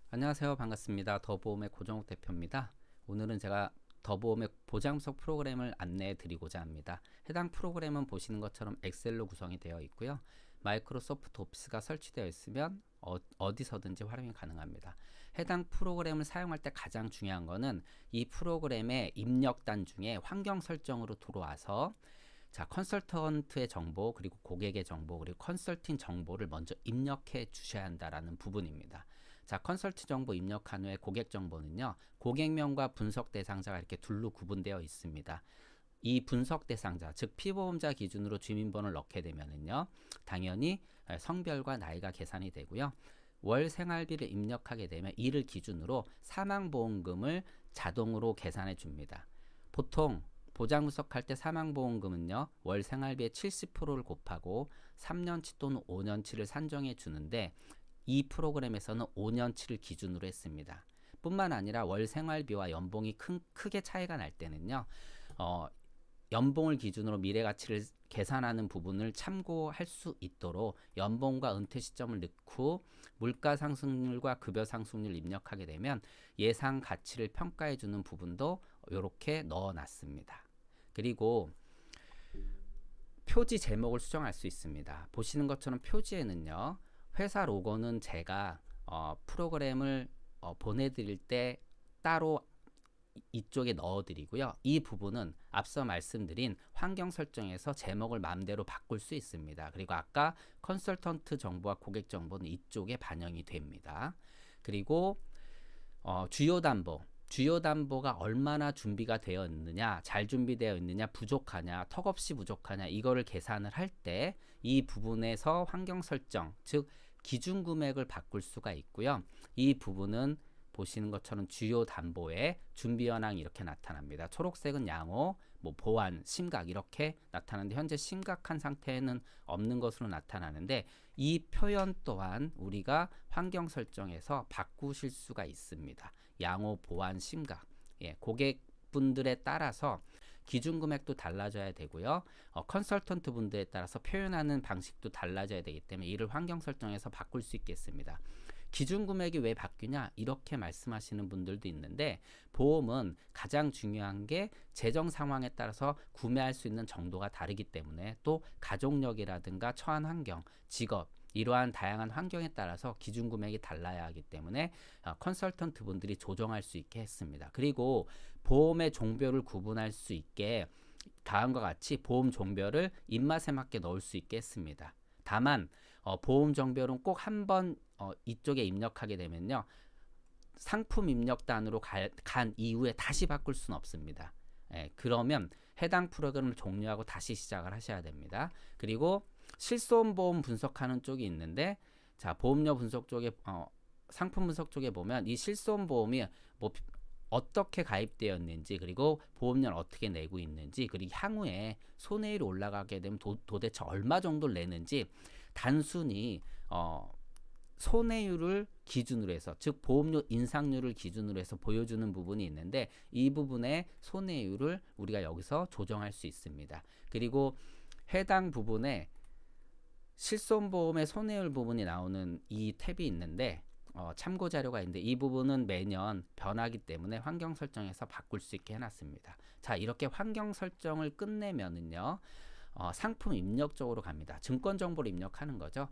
안녕하세요. 반갑습니다. 더보험의 고정욱 대표입니다. 오늘은 제가 더보험의 보장분석 프로그램을 안내해 드리고자 합니다. 해당 프로그램은 보시는 것처럼 엑셀로 구성이 되어 있고요. 마이크로소프트 오피스가 설치되어 있으면 어디서든지 활용이 가능합니다. 해당 프로그램을 사용할 때 가장 중요한 것은 이 프로그램의 입력단 중에 환경 설정으로 들어와서 컨설턴트의 정보, 그리고 고객의 정보, 그리고 컨설팅 정보를 먼저 입력해 주셔야 한다라는 부분입니다. 컨설트 정보 입력한 후에 고객 정보는요, 고객명과 분석 대상자가 이렇게 둘로 구분되어 있습니다. 이 분석 대상자, 즉 피보험자 기준으로 주민번호를 넣게 되면은요, 당연히 성별과 나이가 계산이 되고요. 월 생활비를 입력하게 되면 이를 기준으로 사망보험금을 자동으로 계산해 줍니다. 보통 보장 분석할 때 사망보험금은요, 월 생활비의 70%를 곱하고 3년치 또는 5년치를 산정해 주는데, 이 프로그램에서는 5년치를 기준으로 했습니다. 뿐만 아니라 월 생활비와 연봉이 크게 차이가 날 때는요, 연봉을 기준으로 미래가치를 계산하는 부분을 참고할 수 있도록 연봉과 은퇴 시점을 넣고 물가 상승률과 급여 상승률을 입력하게 되면 예상 가치를 평가해 주는 부분도 이렇게 넣어 놨습니다. 그리고 표지 제목을 수정할 수 있습니다. 보시는 것처럼 표지에는요, 회사 로고는 제가 프로그램을 보내드릴 때 따로 이쪽에 넣어드리고요. 이 부분은 앞서 말씀드린 환경 설정에서 제목을 마음대로 바꿀 수 있습니다. 그리고 아까 컨설턴트 정보와 고객 정보는 이쪽에 반영이 됩니다. 그리고 주요 담보가 얼마나 준비가 되어 있느냐, 잘 준비되어 있느냐, 부족하냐, 턱없이 부족하냐, 이거를 계산을 할 때 이 부분에서 환경 설정, 즉 기준 금액을 바꿀 수가 있고요. 이 부분은 보시는 것처럼 주요 담보의 준비 현황이 이렇게 나타납니다. 초록색은 양호, 보완, 심각 이렇게 나타나는데 현재 심각한 상태에는 없는 것으로 나타나는데 이 표현 또한 우리가 환경 설정에서 바꾸실 수가 있습니다. 양호, 보완, 심각. 고객분들에 따라서 기준 금액도 달라져야 되고요. 컨설턴트 분들에 따라서 표현하는 방식도 달라져야 되기 때문에 이를 환경 설정에서 바꿀 수 있겠습니다. 기준 금액이 왜 바뀌냐 이렇게 말씀하시는 분들도 있는데, 보험은 가장 중요한 게 재정 상황에 따라서 구매할 수 있는 정도가 다르기 때문에, 또 가족력이라든가 처한 환경, 직업 이러한 다양한 환경에 따라서 기준 금액이 달라야 하기 때문에 컨설턴트 분들이 조정할 수 있게 했습니다. 그리고 보험의 종별을 구분할 수 있게 다음과 같이 보험 종별을 입맛에 맞게 넣을 수 있게 했습니다. 다만 보험 종별은 꼭 한번 이쪽에 입력하게 되면요, 상품 입력단으로 간 이후에 다시 바꿀 수는 없습니다. 그러면 해당 프로그램을 종료하고 다시 시작을 하셔야 됩니다. 그리고 실손보험 분석하는 쪽이 있는데, 보험료 분석 쪽에 상품 분석 쪽에 보면 이 실손보험이 어떻게 가입되었는지, 그리고 보험료를 어떻게 내고 있는지, 그리고 향후에 손해율이 올라가게 되면 도대체 얼마 정도를 내는지 단순히 손해율을 기준으로 해서, 즉 보험료 인상률을 기준으로 해서 보여주는 부분이 있는데, 이 부분의 손해율을 우리가 여기서 조정할 수 있습니다. 그리고 해당 부분에 실손보험의 손해율 부분이 나오는 이 탭이 있는데, 참고 자료가 있는데 이 부분은 매년 변하기 때문에 환경 설정에서 바꿀 수 있게 해놨습니다. 이렇게 환경 설정을 끝내면은요, 상품 입력 쪽으로 갑니다. 증권 정보를 입력하는 거죠.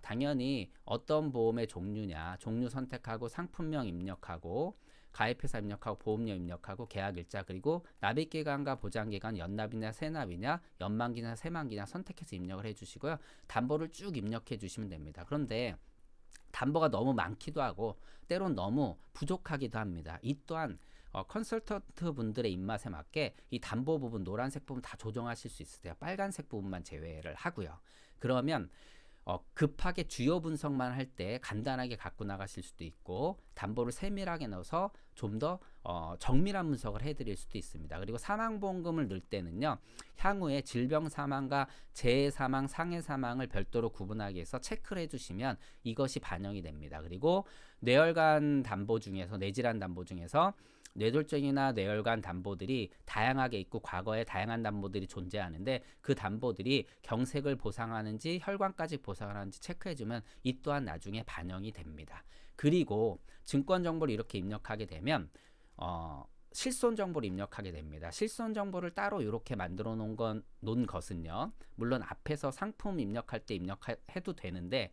당연히 어떤 보험의 종류냐, 종류 선택하고 상품명 입력하고 가입회사 입력하고 보험료 입력하고 계약일자, 그리고 납입기간과 보장기간, 연납이냐 세납이냐, 연만기냐 세만기냐 선택해서 입력을 해주시고요. 담보를 쭉 입력해 주시면 됩니다. 그런데 담보가 너무 많기도 하고 때론 너무 부족하기도 합니다. 이 또한 컨설턴트 분들의 입맛에 맞게 이 담보 부분, 노란색 부분 다 조정하실 수 있으세요. 빨간색 부분만 제외를 하고요. 그러면 급하게 주요 분석만 할 때 간단하게 갖고 나가실 수도 있고, 담보를 세밀하게 넣어서 좀 더 정밀한 분석을 해드릴 수도 있습니다. 그리고 사망보험금을 넣을 때는요, 향후에 질병 사망과 재해 사망, 상해 사망을 별도로 구분하기 위해서 체크를 해주시면 이것이 반영이 됩니다. 그리고 뇌혈관 담보 중에서, 뇌질환 담보 중에서 뇌졸중이나 뇌혈관 담보들이 다양하게 있고 과거에 다양한 담보들이 존재하는데, 그 담보들이 경색을 보상하는지 혈관까지 보상하는지 체크해주면 이 또한 나중에 반영이 됩니다. 그리고 증권 정보를 이렇게 입력하게 되면 실손 정보를 입력하게 됩니다. 실손 정보를 따로 이렇게 만들어 놓은 것은요. 물론 앞에서 상품 입력할 때 입력해도 되는데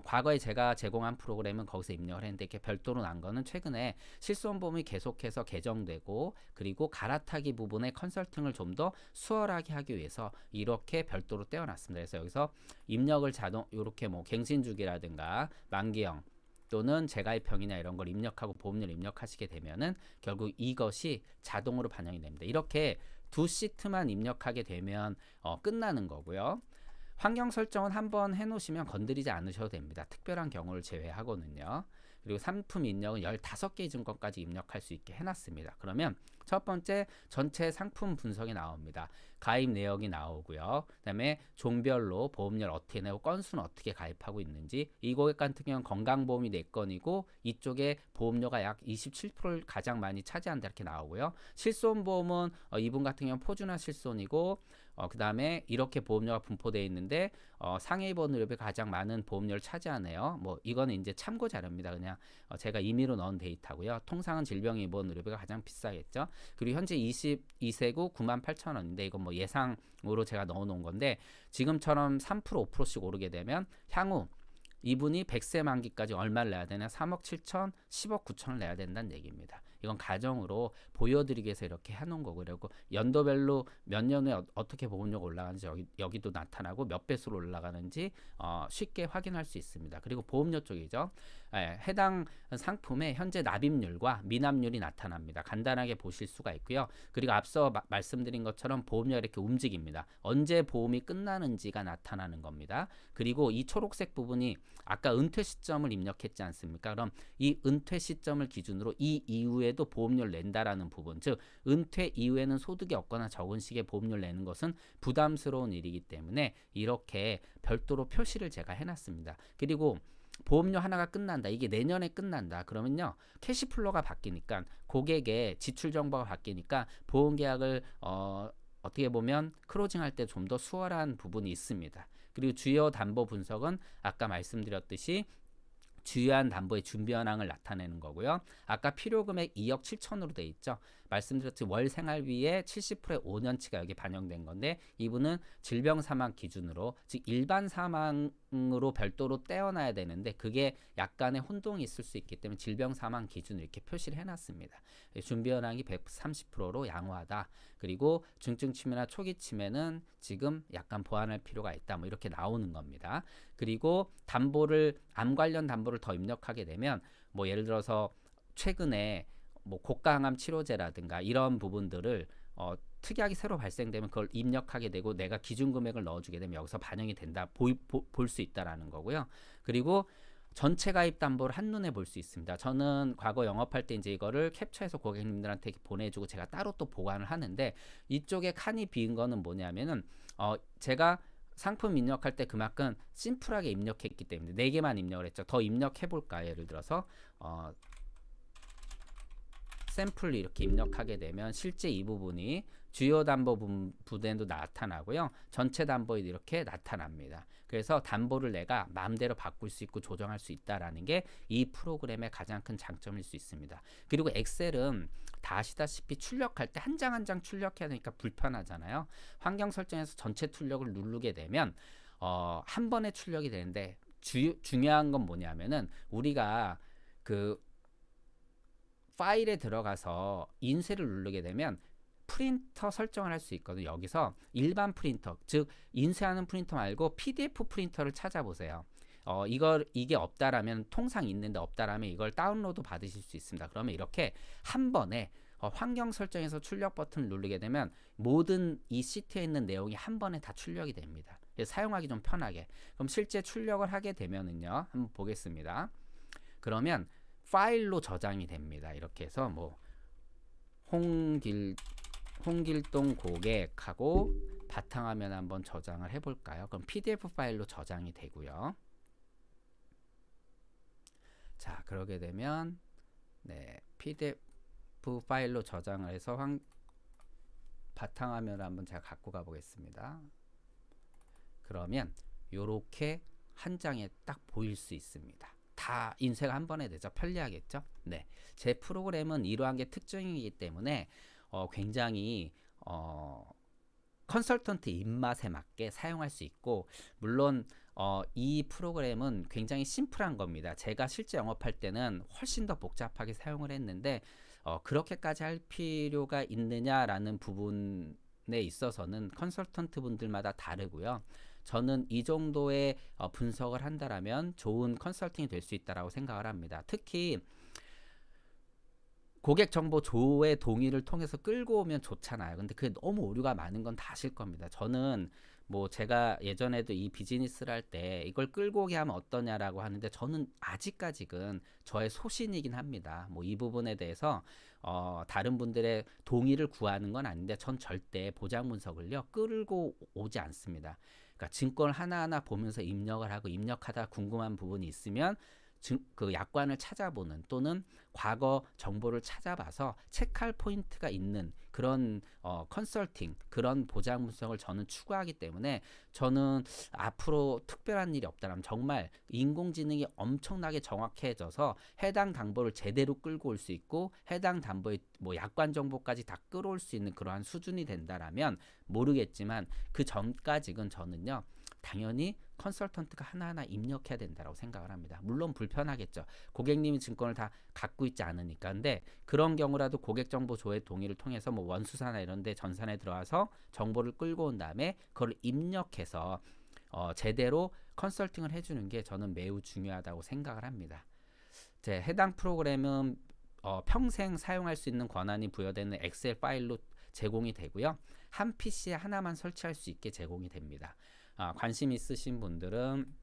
과거에 제가 제공한 프로그램은 거기서 입력을 했는데 이렇게 별도로 난 거는 최근에 실손보험이 계속해서 개정되고 그리고 갈아타기 부분의 컨설팅을 좀 더 수월하게 하기 위해서 이렇게 별도로 떼어놨습니다. 그래서 여기서 입력을 자동 이렇게 뭐 갱신주기라든가 만기형 또는 재가입형이나 이런 걸 입력하고 보험료를 입력하시게 되면은 결국 이것이 자동으로 반영이 됩니다. 이렇게 두 시트만 입력하게 되면 끝나는 거고요. 환경 설정은 한번 해놓으시면 건드리지 않으셔도 됩니다. 특별한 경우를 제외하고는요. 그리고 상품 입력은 15개의 증권까지 입력할 수 있게 해놨습니다. 그러면 첫 번째 전체 상품 분석이 나옵니다. 가입 내역이 나오고요. 그 다음에 종별로 보험료를 어떻게 내고 건수는 어떻게 가입하고 있는지, 이 고객 같은 경우는 건강보험이 4건이고 이쪽에 보험료가 약 27%를 가장 많이 차지한다 이렇게 나오고요. 실손보험은 이분 같은 경우는 포준화 실손이고 그 다음에 이렇게 보험료가 분포되어 있는데 상해 입원 의료비 가장 많은 보험료를 차지하네요. 뭐 이거는 이제 참고 자료입니다. 그냥 제가 임의로 넣은 데이터고요. 통상은 질병 입원 의료비가 가장 비싸겠죠. 그리고 현재 22세구 98,000원인데 이건 뭐 예상으로 제가 넣어 놓은 건데 지금처럼 3% 5%씩 오르게 되면 향후 이분이 100세 만기까지 얼마를 내야 되냐? 3억 7천, 10억 9천을 내야 된다는 얘기입니다. 이건 가정으로 보여드리기 위해서 이렇게 해놓은 거고, 그리고 연도별로 몇 년 후에 어떻게 보험료가 올라가는지 여기도 나타나고 몇 배수로 올라가는지 쉽게 확인할 수 있습니다. 그리고 보험료 쪽이죠. 해당 상품의 현재 납입률과 미납률이 나타납니다. 간단하게 보실 수가 있고요. 그리고 앞서 말씀드린 것처럼 보험료가 이렇게 움직입니다. 언제 보험이 끝나는지가 나타나는 겁니다. 그리고 이 초록색 부분이 아까 은퇴 시점을 입력했지 않습니까? 그럼 이 은퇴 시점을 기준으로 이 이후에도 보험료를 낸다라는 부분, 즉 은퇴 이후에는 소득이 없거나 적은 시기에 보험료를 내는 것은 부담스러운 일이기 때문에 이렇게 별도로 표시를 제가 해놨습니다. 그리고 보험료 하나가 끝난다. 이게 내년에 끝난다. 그러면요. 캐시플로가 바뀌니까 고객의 지출 정보가 바뀌니까 보험계약을 어떻게 보면 클로징할 때 좀 더 수월한 부분이 있습니다. 그리고 주요 담보 분석은 아까 말씀드렸듯이 주요한 담보의 준비 현황을 나타내는 거고요. 아까 필요금액 2억 7천으로 돼 있죠. 말씀드렸듯이 월 생활비의 70%의 5년치가 여기 반영된 건데 이분은 질병 사망 기준으로 즉 일반 사망으로 별도로 떼어놔야 되는데 그게 약간의 혼동이 있을 수 있기 때문에 질병 사망 기준으로 이렇게 표시를 해놨습니다. 준비 현황이 130%로 양호하다. 그리고 중증 치매나 초기 치매는 지금 약간 보완할 필요가 있다. 뭐 이렇게 나오는 겁니다. 그리고 담보를 암 관련 담보를 더 입력하게 되면 뭐 예를 들어서 최근에 뭐 고가항암 치료제라든가 이런 부분들을 특약이 새로 발생되면 그걸 입력하게 되고 내가 기준 금액을 넣어주게 되면 여기서 반영이 된다 볼 수 있다라는 거고요. 그리고 전체 가입 담보를 한눈에 볼 수 있습니다. 저는 과거 영업할 때 이제 이거를 캡처해서 고객님들한테 보내주고 제가 따로 또 보관을 하는데 이쪽에 칸이 비은 거는 뭐냐면은 제가 상품 입력할 때 그만큼 심플하게 입력했기 때문에 4개만 입력을 했죠. 더 입력해 볼까요? 예를 들어서 샘플 이렇게 입력하게 되면 실제 이 부분이 주요 담보 부분에도 나타나고요. 전체 담보에도 이렇게 나타납니다. 그래서 담보를 내가 마음대로 바꿀 수 있고 조정할 수 있다라는 게 이 프로그램의 가장 큰 장점일 수 있습니다. 그리고 엑셀은 다 아시다시피 출력할 때 한 장 한 장 출력해야 되니까 불편하잖아요. 환경 설정에서 전체 출력을 누르게 되면 한 번에 출력이 되는데 중요한 건 뭐냐면은 우리가 그 파일에 들어가서 인쇄를 누르게 되면 프린터 설정을 할 수 있거든요. 여기서 일반 프린터, 즉 인쇄하는 프린터 말고 PDF 프린터를 찾아보세요. 이게 없다라면 통상 있는데 없다라면 이걸 다운로드 받으실 수 있습니다. 그러면 이렇게 한 번에 환경 설정에서 출력 버튼을 누르게 되면 모든 이 시트에 있는 내용이 한 번에 다 출력이 됩니다. 사용하기 좀 편하게. 그럼 실제 출력을 하게 되면은요. 한번 보겠습니다. 그러면 파일로 저장이 됩니다. 이렇게 해서 뭐 홍길동 고객하고 바탕화면 한번 저장을 해볼까요? 그럼 PDF 파일로 저장이 되고요. 자, 그러게 되면 PDF 파일로 저장을 해서 바탕화면을 한번 제가 갖고 가보겠습니다. 그러면 이렇게 한 장에 딱 보일 수 있습니다. 다 인쇄가 한 번에 되죠. 편리하겠죠. 네, 제 프로그램은 이러한 게 특징이기 때문에 굉장히 컨설턴트 입맛에 맞게 사용할 수 있고, 물론 이 프로그램은 굉장히 심플한 겁니다. 제가 실제 영업할 때는 훨씬 더 복잡하게 사용을 했는데 그렇게까지 할 필요가 있느냐라는 부분에 있어서는 컨설턴트 분들마다 다르고요. 저는 이 정도의 분석을 한다라면 좋은 컨설팅이 될 수 있다라고 생각을 합니다. 특히 고객 정보 조회 동의를 통해서 끌고 오면 좋잖아요. 근데 그게 너무 오류가 많은 건 다 아실 겁니다. 저는 뭐 제가 예전에도 이 비즈니스를 할 때 이걸 끌고 오게 하면 어떠냐라고 하는데, 저는 아직까지는 저의 소신이긴 합니다. 뭐 이 부분에 대해서 다른 분들의 동의를 구하는 건 아닌데, 전 절대 보장 분석을요 끌고 오지 않습니다. 그러니까 증권을 하나하나 보면서 입력을 하고, 입력하다 궁금한 부분이 있으면 그 약관을 찾아보는, 또는 과거 정보를 찾아봐서 체크할 포인트가 있는 그런 컨설팅, 그런 보장 분석을 저는 추구하기 때문에, 저는 앞으로 특별한 일이 없다면 정말 인공지능이 엄청나게 정확해져서 해당 담보를 제대로 끌고 올 수 있고, 해당 담보의 뭐 약관 정보까지 다 끌어올 수 있는 그러한 수준이 된다라면 모르겠지만, 그 전까지는 저는요 당연히 컨설턴트가 하나하나 입력해야 된다고 생각을 합니다. 물론 불편하겠죠. 고객님이 증권을 다 갖고 있지 않으니까. 근데 그런 경우라도 고객 정보 조회 동의를 통해서 뭐 원수사나 이런 데 전산에 들어와서 정보를 끌고 온 다음에 그걸 입력해서 제대로 컨설팅을 해주는 게 저는 매우 중요하다고 생각을 합니다. 제 해당 프로그램은 평생 사용할 수 있는 권한이 부여되는 엑셀 파일로 제공이 되고요. 한 PC에 하나만 설치할 수 있게 제공이 됩니다. 관심 있으신 분들은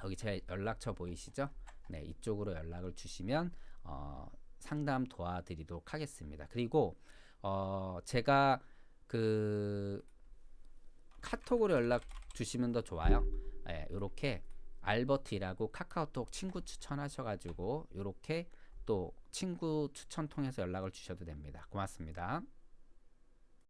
여기 제 연락처 보이시죠? 네, 이쪽으로 연락을 주시면 상담 도와드리도록 하겠습니다. 그리고 제가 그 카톡으로 연락 주시면 더 좋아요. 네, 이렇게 알버트이라고 카카오톡 친구 추천하셔가지고 이렇게 또 친구 추천 통해서 연락을 주셔도 됩니다. 고맙습니다.